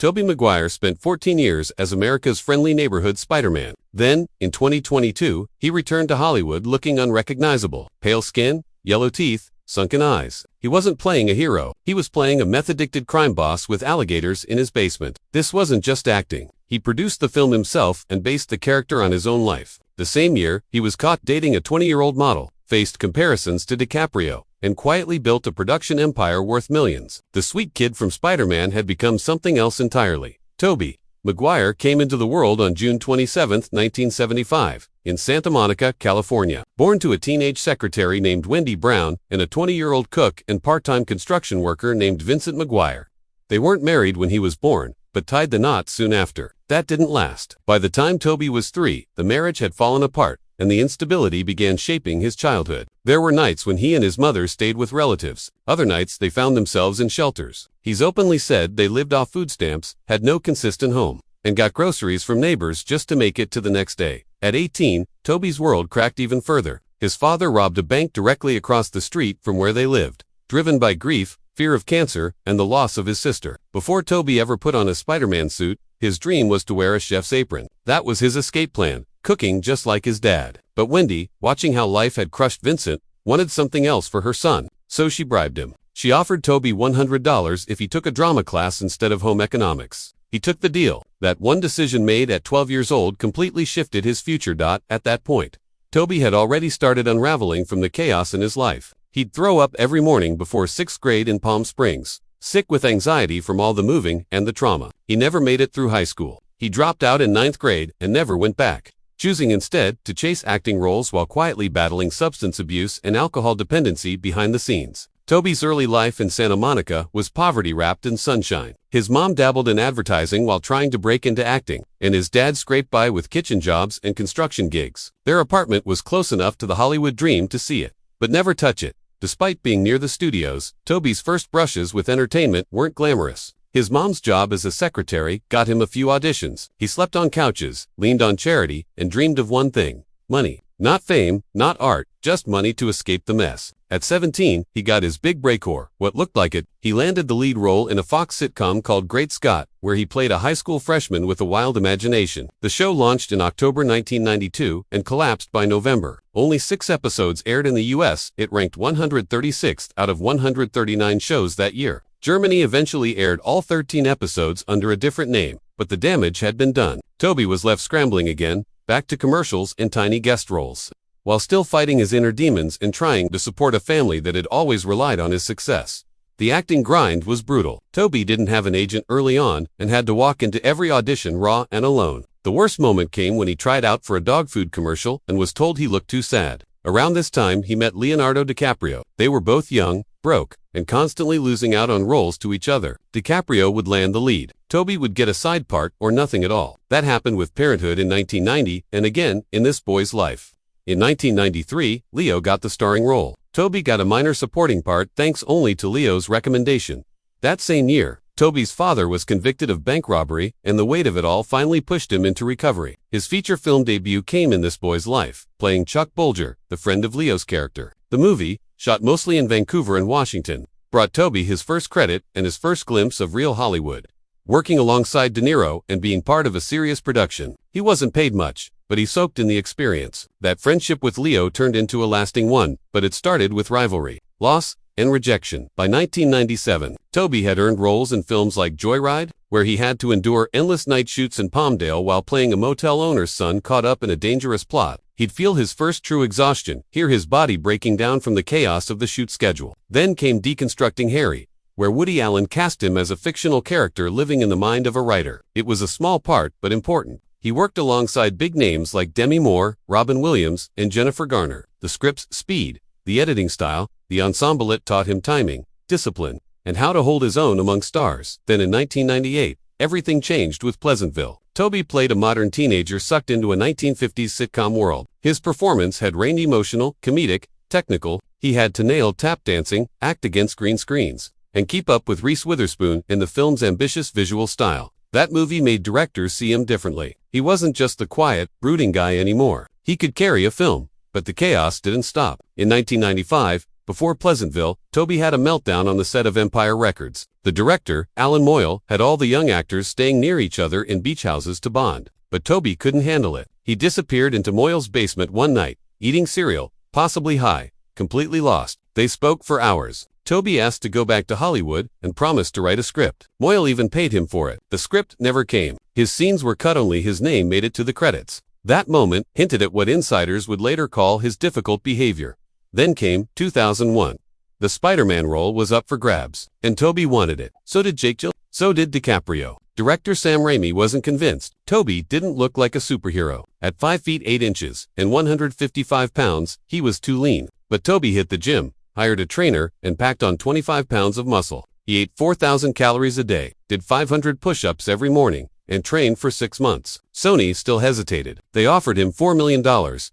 Tobey Maguire spent 14 years as America's friendly neighborhood Spider-Man. Then, in 2022, he returned to Hollywood looking unrecognizable. Pale skin, yellow teeth, sunken eyes. He wasn't playing a hero. He was playing a meth-addicted crime boss with alligators in his basement. This wasn't just acting. He produced the film himself and based the character on his own life. The same year, he was caught dating a 20-year-old model, faced comparisons to DiCaprio, and quietly built a production empire worth millions. The sweet kid from Spider-Man had become something else entirely. Tobey Maguire came into the world on June 27, 1975, in Santa Monica, California. Born to a teenage secretary named Wendy Brown and a 20-year-old cook and part-time construction worker named Vincent Maguire. They weren't married when he was born, but tied the knot soon after. That didn't last. By the time Tobey was 3, the marriage had fallen apart, and the instability began shaping his childhood. There were nights when he and his mother stayed with relatives. Other nights they found themselves in shelters. He's openly said they lived off food stamps, had no consistent home, and got groceries from neighbors just to make it to the next day. At 18, Tobey's world cracked even further. His father robbed a bank directly across the street from where they lived, driven by grief, fear of cancer, and the loss of his sister. Before Tobey ever put on a Spider-Man suit, his dream was to wear a chef's apron. That was his escape plan, cooking just like his dad. But Wendy, watching how life had crushed Vincent, wanted something else for her son, so she bribed him. She offered Tobey $100 if he took a drama class instead of home economics. He took the deal. That one decision made at 12 years old completely shifted his future. At that point, Tobey had already started unraveling from the chaos in his life. He'd throw up every morning before 6th grade in Palm Springs, sick with anxiety from all the moving and the trauma. He never made it through high school. He dropped out in 9th grade and never went back, choosing instead to chase acting roles while quietly battling substance abuse and alcohol dependency behind the scenes. Tobey's early life in Santa Monica was poverty wrapped in sunshine. His mom dabbled in advertising while trying to break into acting, and his dad scraped by with kitchen jobs and construction gigs. Their apartment was close enough to the Hollywood dream to see it, but never touch it. Despite being near the studios, Tobey's first brushes with entertainment weren't glamorous. His mom's job as a secretary got him a few auditions. He slept on couches, leaned on charity, and dreamed of one thing: money. Not fame, not art, just money to escape the mess. At 17, he got his big break, or what looked like it. He landed the lead role in a Fox sitcom called Great Scott, where he played a high school freshman with a wild imagination. The show launched in October 1992 and collapsed by November. Only 6 episodes aired in the US. It ranked 136th out of 139 shows that year. Germany eventually aired all 13 episodes under a different name, but the damage had been done. Tobey was left scrambling again, back to commercials and tiny guest roles, while still fighting his inner demons and trying to support a family that had always relied on his success. The acting grind was brutal. Tobey didn't have an agent early on and had to walk into every audition raw and alone. The worst moment came when he tried out for a dog food commercial and was told he looked too sad. Around this time, he met Leonardo DiCaprio. They were both young, broke, and constantly losing out on roles to each other. DiCaprio would land the lead. Tobey would get a side part or nothing at all. That happened with Parenthood in 1990 and again in This Boy's Life. In 1993, Leo got the starring role. Tobey got a minor supporting part thanks only to Leo's recommendation. That same year, Tobey's father was convicted of bank robbery, and the weight of it all finally pushed him into recovery. His feature film debut came in This Boy's Life, playing Chuck Bolger, the friend of Leo's character. The movie, shot mostly in Vancouver and Washington, brought Tobey his first credit and his first glimpse of real Hollywood. Working alongside De Niro and being part of a serious production, he wasn't paid much, but he soaked in the experience. That friendship with Leo turned into a lasting one, but it started with rivalry, loss, and rejection. By 1997, Tobey had earned roles in films like Joyride, where he had to endure endless night shoots in Palmdale while playing a motel owner's son caught up in a dangerous plot. He'd feel his first true exhaustion, hear his body breaking down from the chaos of the shoot schedule. Then came Deconstructing Harry, where Woody Allen cast him as a fictional character living in the mind of a writer. It was a small part, but important. He worked alongside big names like Demi Moore, Robin Williams, and Jennifer Garner. The script's speed, the editing style, the ensemble taught him timing, discipline, and how to hold his own among stars. Then in 1998, everything changed with Pleasantville. Tobey played a modern teenager sucked into a 1950s sitcom world. His performance had reigned emotional, comedic, technical. He had to nail tap dancing, act against green screens, and keep up with Reese Witherspoon in the film's ambitious visual style. That movie made directors see him differently. He wasn't just the quiet, brooding guy anymore. He could carry a film, but the chaos didn't stop. In 1995, Before Pleasantville, Tobey had a meltdown on the set of Empire Records. The director, Alan Moyle, had all the young actors staying near each other in beach houses to bond. But Tobey couldn't handle it. He disappeared into Moyle's basement one night, eating cereal, possibly high, completely lost. They spoke for hours. Tobey asked to go back to Hollywood and promised to write a script. Moyle even paid him for it. The script never came. His scenes were cut, only his name made it to the credits. That moment hinted at what insiders would later call his difficult behavior. Then came 2001. The Spider-Man role was up for grabs, and Tobey wanted it. So did Jake Gyllenhaal. So did DiCaprio. Director Sam Raimi wasn't convinced. Tobey didn't look like a superhero. At 5 feet 8 inches and 155 pounds, he was too lean. But Tobey hit the gym, hired a trainer, and packed on 25 pounds of muscle. He ate 4,000 calories a day, did 500 push-ups every morning, and trained for 6 months. Sony still hesitated. They offered him $4 million,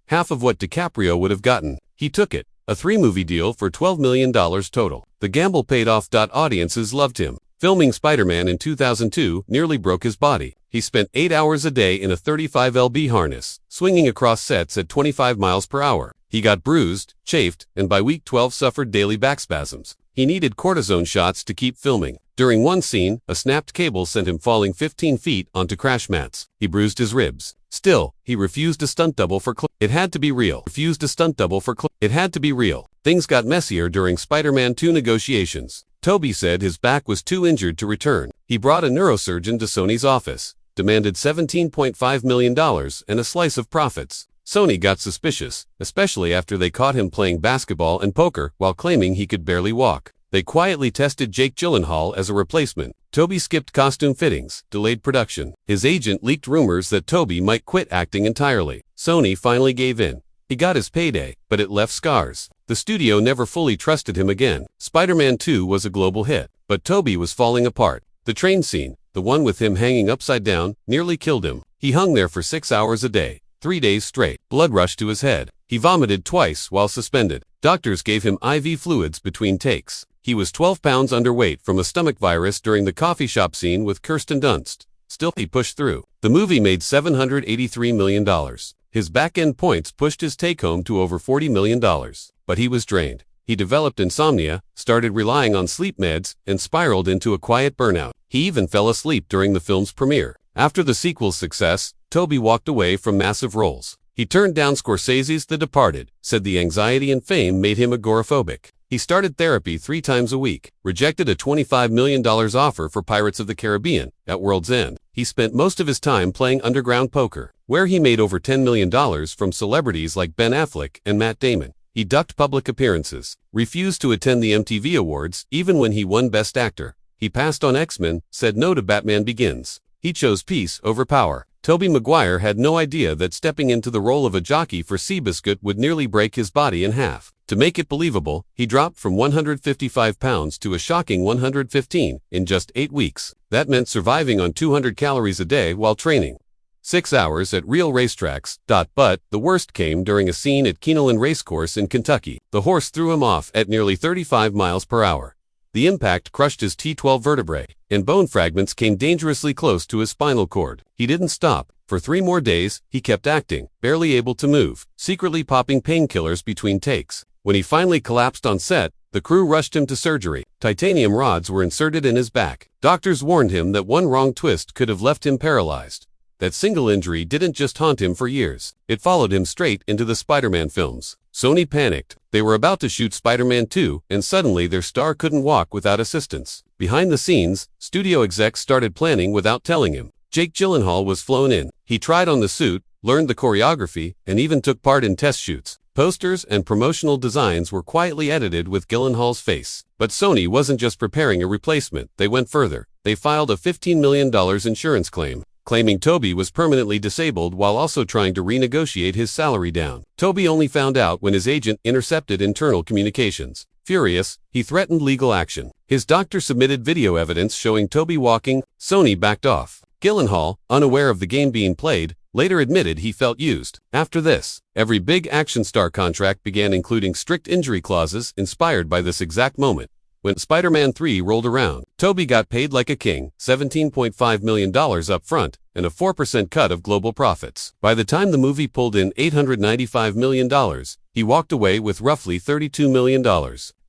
half of what DiCaprio would have gotten. He took it. A 3-movie deal for $12 million total. The gamble paid off. Audiences loved him. Filming Spider-Man in 2002 nearly broke his body. He spent 8 hours a day in a 35 lb harness, swinging across sets at 25 miles per hour. He got bruised, chafed, and by week 12 suffered daily back spasms. He needed cortisone shots to keep filming. During one scene, a snapped cable sent him falling 15 feet onto crash mats. He bruised his ribs. Still, he refused a stunt double for It had to be real. It had to be real. Things got messier during Spider-Man 2 negotiations. Tobey said his back was too injured to return. He brought a neurosurgeon to Sony's office, demanded $17.5 million and a slice of profits. Sony got suspicious, especially after they caught him playing basketball and poker while claiming he could barely walk. They quietly tested Jake Gyllenhaal as a replacement. Tobey skipped costume fittings, delayed production. His agent leaked rumors that Tobey might quit acting entirely. Sony finally gave in. He got his payday, but it left scars. The studio never fully trusted him again. Spider-Man 2 was a global hit, but Tobey was falling apart. The train scene, the one with him hanging upside down, nearly killed him. He hung there for 6 hours a day, 3 days straight. Blood rushed to his head. He vomited twice while suspended. Doctors gave him IV fluids between takes. He was 12 pounds underweight from a stomach virus during the coffee shop scene with Kirsten Dunst. Still, he pushed through. The movie made $783 million. His back-end points pushed his take-home to over $40 million. But he was drained. He developed insomnia, started relying on sleep meds, and spiraled into a quiet burnout. He even fell asleep during the film's premiere. After the sequel's success, Tobey walked away from massive roles. He turned down Scorsese's The Departed, said the anxiety and fame made him agoraphobic. He started therapy 3 times a week, rejected a $25 million offer for Pirates of the Caribbean at World's End. He spent most of his time playing underground poker, where he made over $10 million from celebrities like Ben Affleck and Matt Damon. He ducked public appearances, refused to attend the MTV Awards even when he won Best Actor. He passed on X-Men, said no to Batman Begins. He chose peace over power. Tobey Maguire had no idea that stepping into the role of a jockey for Seabiscuit would nearly break his body in half. To make it believable, he dropped from 155 pounds to a shocking 115 in just 8 weeks. That meant surviving on 200 calories a day while training. 6 hours at real racetracks. But the worst came during a scene at Keeneland Racecourse in Kentucky. The horse threw him off at nearly 35 miles per hour. The impact crushed his T12 vertebrae, and bone fragments came dangerously close to his spinal cord. He didn't stop. For 3 more days, he kept acting, barely able to move, secretly popping painkillers between takes. When he finally collapsed on set, the crew rushed him to surgery. Titanium rods were inserted in his back. Doctors warned him that one wrong twist could have left him paralyzed. That single injury didn't just haunt him for years. It followed him straight into the Spider-Man films. Sony panicked. They were about to shoot Spider-Man 2, and suddenly their star couldn't walk without assistance. Behind the scenes, studio execs started planning without telling him. Jake Gyllenhaal was flown in. He tried on the suit, learned the choreography, and even took part in test shoots. Posters and promotional designs were quietly edited with Gyllenhaal's face. But Sony wasn't just preparing a replacement. They went further. They filed a $15 million insurance claim, claiming Tobey was permanently disabled while also trying to renegotiate his salary down. Tobey only found out when his agent intercepted internal communications. Furious, he threatened legal action. His doctor submitted video evidence showing Tobey walking. Sony backed off. Gyllenhaal, unaware of the game being played, later admitted he felt used. After this, every big action star contract began including strict injury clauses inspired by this exact moment. When Spider-Man 3 rolled around, Tobey got paid like a king, $17.5 million up front, and a 4% cut of global profits. By the time the movie pulled in $895 million, he walked away with roughly $32 million.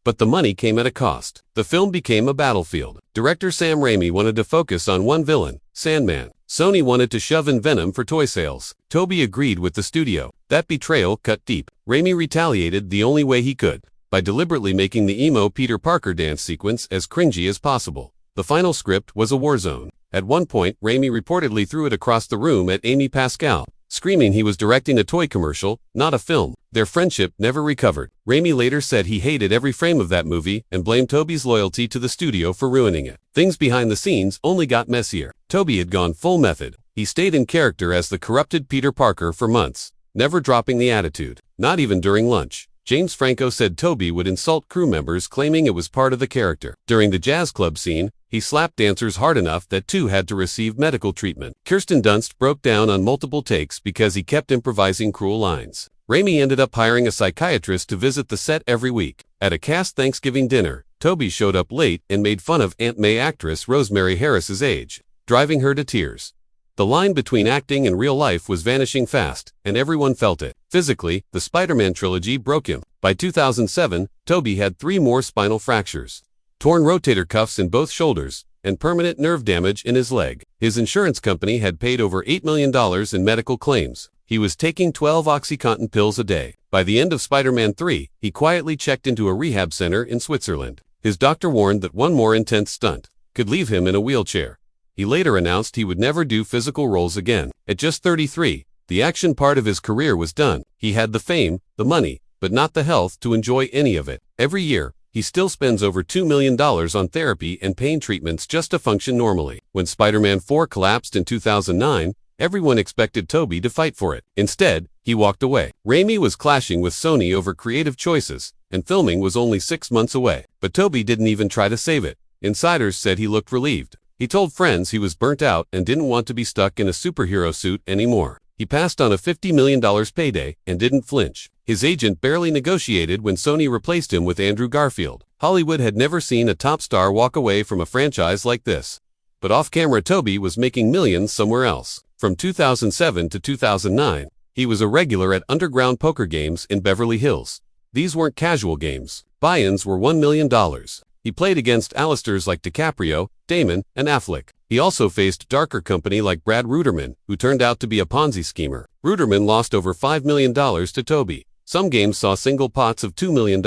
But the money came at a cost. The film became a battlefield. Director Sam Raimi wanted to focus on one villain, Sandman. Sony wanted to shove in Venom for toy sales. Tobey agreed with the studio. That betrayal cut deep. Raimi retaliated the only way he could, by deliberately making the emo Peter Parker dance sequence as cringy as possible. The final script was a war zone. At one point, Raimi reportedly threw it across the room at Amy Pascal, screaming he was directing a toy commercial, not a film. Their friendship never recovered. Raimi later said he hated every frame of that movie and blamed Tobey's loyalty to the studio for ruining it. Things behind the scenes only got messier. Tobey had gone full method. He stayed in character as the corrupted Peter Parker for months, never dropping the attitude, not even during lunch. James Franco said Tobey would insult crew members, claiming it was part of the character. During the jazz club scene, he slapped dancers hard enough that two had to receive medical treatment. Kirsten Dunst broke down on multiple takes because he kept improvising cruel lines. Raimi ended up hiring a psychiatrist to visit the set every week. At a cast Thanksgiving dinner, Tobey showed up late and made fun of Aunt May actress Rosemary Harris's age, driving her to tears. The line between acting and real life was vanishing fast, and everyone felt it. Physically, the Spider-Man trilogy broke him. By 2007, Tobey had 3 more spinal fractures, torn rotator cuffs in both shoulders, and permanent nerve damage in his leg. His insurance company had paid over $8 million in medical claims. He was taking 12 OxyContin pills a day. By the end of Spider-Man 3, he quietly checked into a rehab center in Switzerland. His doctor warned that one more intense stunt could leave him in a wheelchair. He later announced he would never do physical roles again. At just 33, the action part of his career was done. He had the fame, the money, but not the health to enjoy any of it. Every year, he still spends over $2 million on therapy and pain treatments just to function normally. When Spider-Man 4 collapsed in 2009, everyone expected Tobey to fight for it. Instead, he walked away. Raimi was clashing with Sony over creative choices, and filming was only 6 months away. But Tobey didn't even try to save it. Insiders said he looked relieved. He told friends he was burnt out and didn't want to be stuck in a superhero suit anymore. He passed on a $50 million payday and didn't flinch. His agent barely negotiated when Sony replaced him with Andrew Garfield. Hollywood had never seen a top star walk away from a franchise like this. But off-camera, Tobey was making millions somewhere else. From 2007 to 2009, he was a regular at underground poker games in Beverly Hills. These weren't casual games. Buy-ins were $1 million. He played against A-listers like DiCaprio, Damon, and Affleck. He also faced darker company like Brad Ruderman, who turned out to be a Ponzi schemer. Ruderman lost over $5 million to Tobey. Some games saw single pots of $2 million.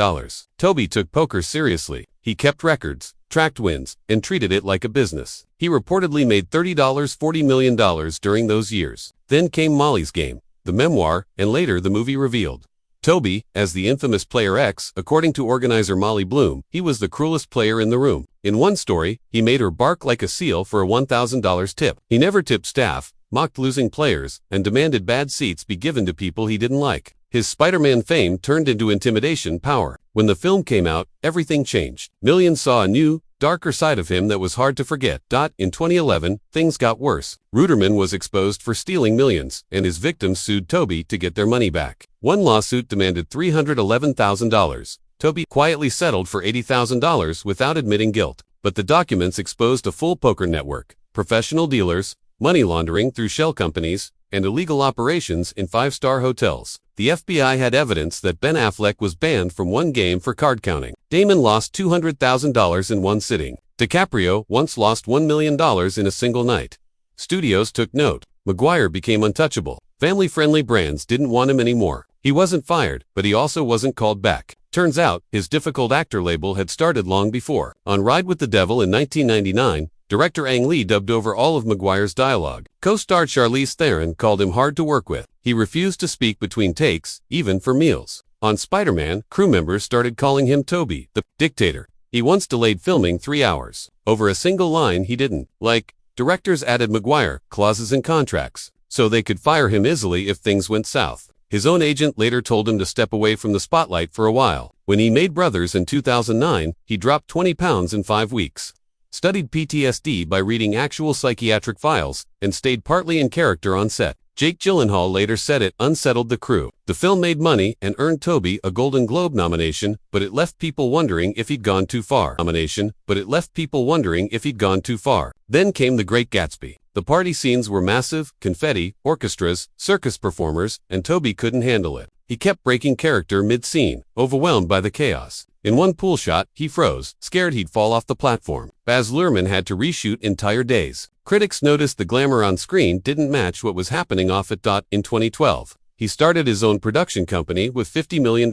Tobey took poker seriously. He kept records, tracked wins, and treated it like a business. He reportedly made $40 million during those years. Then came Molly's Game, the memoir, and later the movie revealed Tobey as the infamous Player X. According to organizer Molly Bloom, he was the cruelest player in the room. In one story, he made her bark like a seal for a $1,000 tip. He never tipped staff, mocked losing players, and demanded bad seats be given to people he didn't like. His Spider-Man fame turned into intimidation power. When the film came out, everything changed. Millions saw a new, darker side of him that was hard to forget. In 2011, things got worse. Ruderman was exposed for stealing millions, and his victims sued Tobey to get their money back. One lawsuit demanded $311,000. Tobey quietly settled for $80,000 without admitting guilt. But the documents exposed a full poker network, professional dealers, money laundering through shell companies, and illegal operations in 5-star hotels. The FBI had evidence that Ben Affleck was banned from one game for card counting. Damon lost $200,000 in one sitting. DiCaprio once lost $1 million in a single night. Studios took note. Maguire became untouchable. Family-friendly brands didn't want him anymore. He wasn't fired, but he also wasn't called back. Turns out, his difficult actor label had started long before. On Ride with the Devil in 1999, director Ang Lee dubbed over all of Maguire's dialogue. Co-star Charlize Theron called him hard to work with. He refused to speak between takes, even for meals. On Spider-Man, crew members started calling him Tobey, the dictator. He once delayed filming 3 hours over a single line he didn't like. Directors added Maguire clauses in contracts, so they could fire him easily if things went south. His own agent later told him to step away from the spotlight for a while. When he made Brothers in 2009, he dropped 20 pounds in 5 weeks. Studied PTSD by reading actual psychiatric files, and stayed partly in character on set. Jake Gyllenhaal later said it unsettled the crew. The film made money and earned Tobey a Golden Globe nomination, but it left people wondering if he'd gone too far. Then came The Great Gatsby. The party scenes were massive, confetti, orchestras, circus performers, and Tobey couldn't handle it. He kept breaking character mid-scene, overwhelmed by the chaos. In one pool shot, he froze, scared he'd fall off the platform. Baz Luhrmann had to reshoot entire days. Critics noticed the glamour on screen didn't match what was happening off it. In 2012, he started his own production company with $50 million.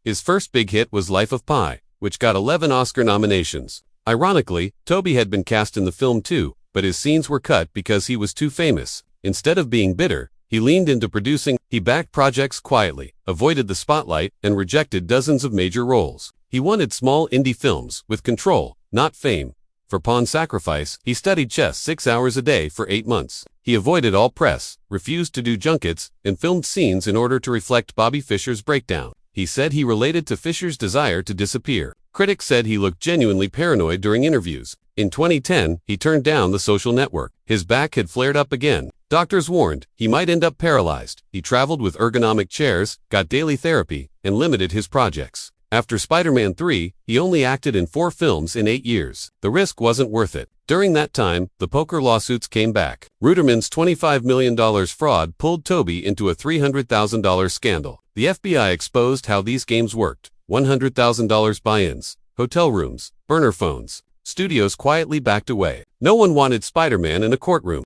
His first big hit was Life of Pi, which got 11 Oscar nominations. Ironically, Tobey had been cast in the film too, but his scenes were cut because he was too famous. Instead of being bitter, he leaned into producing. He backed projects quietly, avoided the spotlight, and rejected dozens of major roles. He wanted small indie films with control, not fame. For Pawn Sacrifice, he studied chess 6 hours a day for 8 months. He avoided all press, refused to do junkets, and filmed scenes in order to reflect Bobby Fischer's breakdown. He said he related to Fischer's desire to disappear. Critics said he looked genuinely paranoid during interviews. In 2010, he turned down The Social Network. His back had flared up again. Doctors warned he might end up paralyzed. He traveled with ergonomic chairs, got daily therapy, and limited his projects. After Spider-Man 3, he only acted in 4 films in 8 years. The risk wasn't worth it. During that time, the poker lawsuits came back. Ruderman's $25 million fraud pulled Tobey into a $300,000 scandal. The FBI exposed how these games worked. $100,000 buy-ins, hotel rooms, burner phones. Studios quietly backed away. No one wanted Spider-Man in a courtroom.